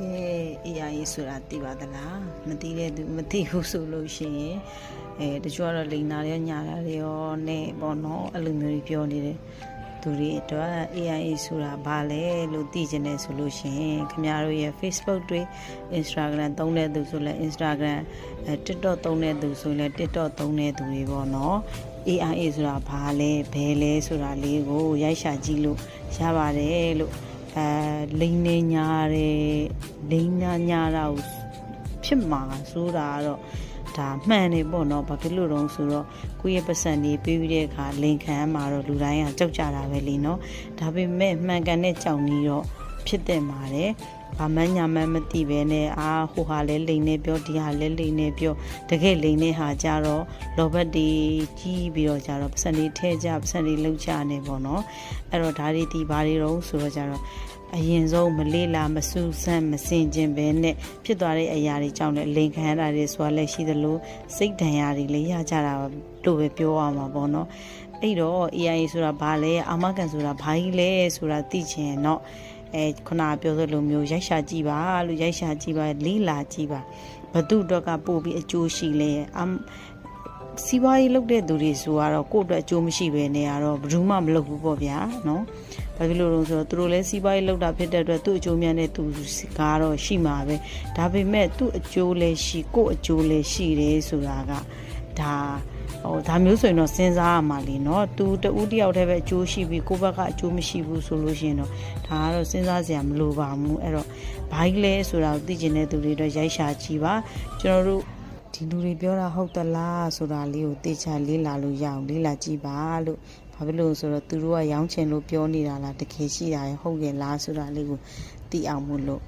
ကဲ AI ဆိုတာသိပါသလားမသိတဲ့သူမသိဘူးဆိုလို့ရှိရင်တချို့ကတော့လိန်နာရောညာတာရောနဲ့ပေါ့နော်အဲ့လိုမျိုးပြောနေတယ်သူတွေအတွက် AI ဆိုတာဘာလဲလို့သိချင်တယ်ဆိုလို့ရှိရင်ခင်ဗျားတို့ရဲ့ Facebook တွေ Instagram သုံးတဲ့သူဆိုလဲ Instagram TikTok သုံးတဲ့သူဆိုလဲ TikTok သုံးတဲ့သူတွေပေါ့နော် AI ဆိုတာဘာလဲဘယ်လဲဆိုတာလေးကိုရိုက်ရှာကြည့်လို့ရပါတယ်လို့လိန်နေညာတယ်လိန်ညာတာကိုဖြစ်မှာဆိုတာတော့ဒါမှန်နေပေါ့နော်ဘာဖြစ်လို့တော့ဆိုတော့ကိုယ့်ရဲ့ပတ်စံနေပြီးတဲ့အခါလိန်ခံမှာတော့လူတိုင်းကကြောက်ကြတာပဲလीနော်ဒါပေမဲ့မှန်ကန်တဲ့ကြောင်ကြီးတော့ဖြစ်တဲ့မှာတယ်ဘာမှညာမှမသိပဲနဲ့ဟိုဟာလဲလိန်နေပြောဒီဟာလဲလိန်နေပြောတကယ်လိန်နေဟာကြတော့လောဘတ်တီကြီးပြီးတော့ကြတော့ပတ်စံလေးထဲကြပတ်စံလေးလှုပ်ချနေပေါ့နော်အဲ့တော့ဒါတွေဒီဘာတွေတော့ဆိုတော့ကြတော့အရင်ဆုံးမလေးလာမစူးစမ်းမစင်ကျင်ပဲနဲ့ဖြစ်သွားတဲ့အရာတွေကြောင့်လည်းလိန်ခံရတာတွေဆိုတာလည်းရှိသလိုစိတ်ဒဏ်ရာတွေလည်းရကြတာလို့ပဲပြောရမှာပေါ့နော်အဲ့တော့ AI ဆိုတာဘာလဲအာမခံဆိုတာဘာကြီးလဲဆိုတာသိချင်တော့ခုနပြောသလိုမျိုးရိုက်ရှာကြည့်ပါလို့ရိုက်ရှာကြည့်ပါလေးလာကြည့်ပါဘသူတော့ကပို့ပြီးအကျိုးရှိလဲစီးပွားရေးလုပ်တဲ့သူတွေဆိုတော့ကိုယ့်အတွက်အကျိုးမရှိပဲနေရတော့ဘယ်သူမှမလုပ်ဘူးပေါ့ဗျာနော်ဘာဖြစ်လို့လဲဆိုတော့သူတို့လည်းစီးပွားရေးလုပ်တာဖြစ်တဲ့အတွက်သူ့အကျိုးများတဲ့သူကတော့ရှိမှာပဲဒါပေမဲ့သူ့အကျိုးလည်းရှိကိုယ့်အကျိုးလည်းရှိတယ်ဆိုတာကဒါမျိုးဆိုရင်တော့စဉ်းစားရမှာလीเนาะသူတူတယောက်တည်းပဲအကျိုးရှိပြီးကိုယ့်ဘက်ကအကျိုးမရှိဘူးဆိုလို့ရှိရင်တော့ဒါကတော့စဉ်းစားစရာမလိုပါဘူးအဲ့တော့ဘာကြီးလဲဆိုတာကိုသိကျင်တဲ့သူတွေတော့ရိုက်ရှာကြည့်ပါကျွန်တော်တို့ဒီလူတွေပြောတာဟုတ်သလားဆိုတာလေးကိုသိချာလေးလာလို့ရအောင်လေးလာကြည့်ပါလို့ဘာဖြစ်လို့ဆိုတော့သူတို့ကရောင်းချင်လို့ပြောနေတာလားတကယ်ရှိတာဟုတ်ရဲ့လားဆိုတာလေးကိုသိအောင်မို့လို့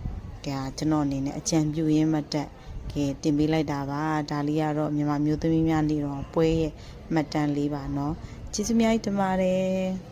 ဒါကျွန်တော်အနေနဲ့အကြံပြုရင်းမတတ်ကဲတင်ပေးလိုက်တာပါဒါလေးကတော့မြန်မာမျိုးသမီးများနေတော့ပွဲရဲ့မှတ်တမ်းလေးပါเนาะကျေးဇူးများတင်ပါတယ်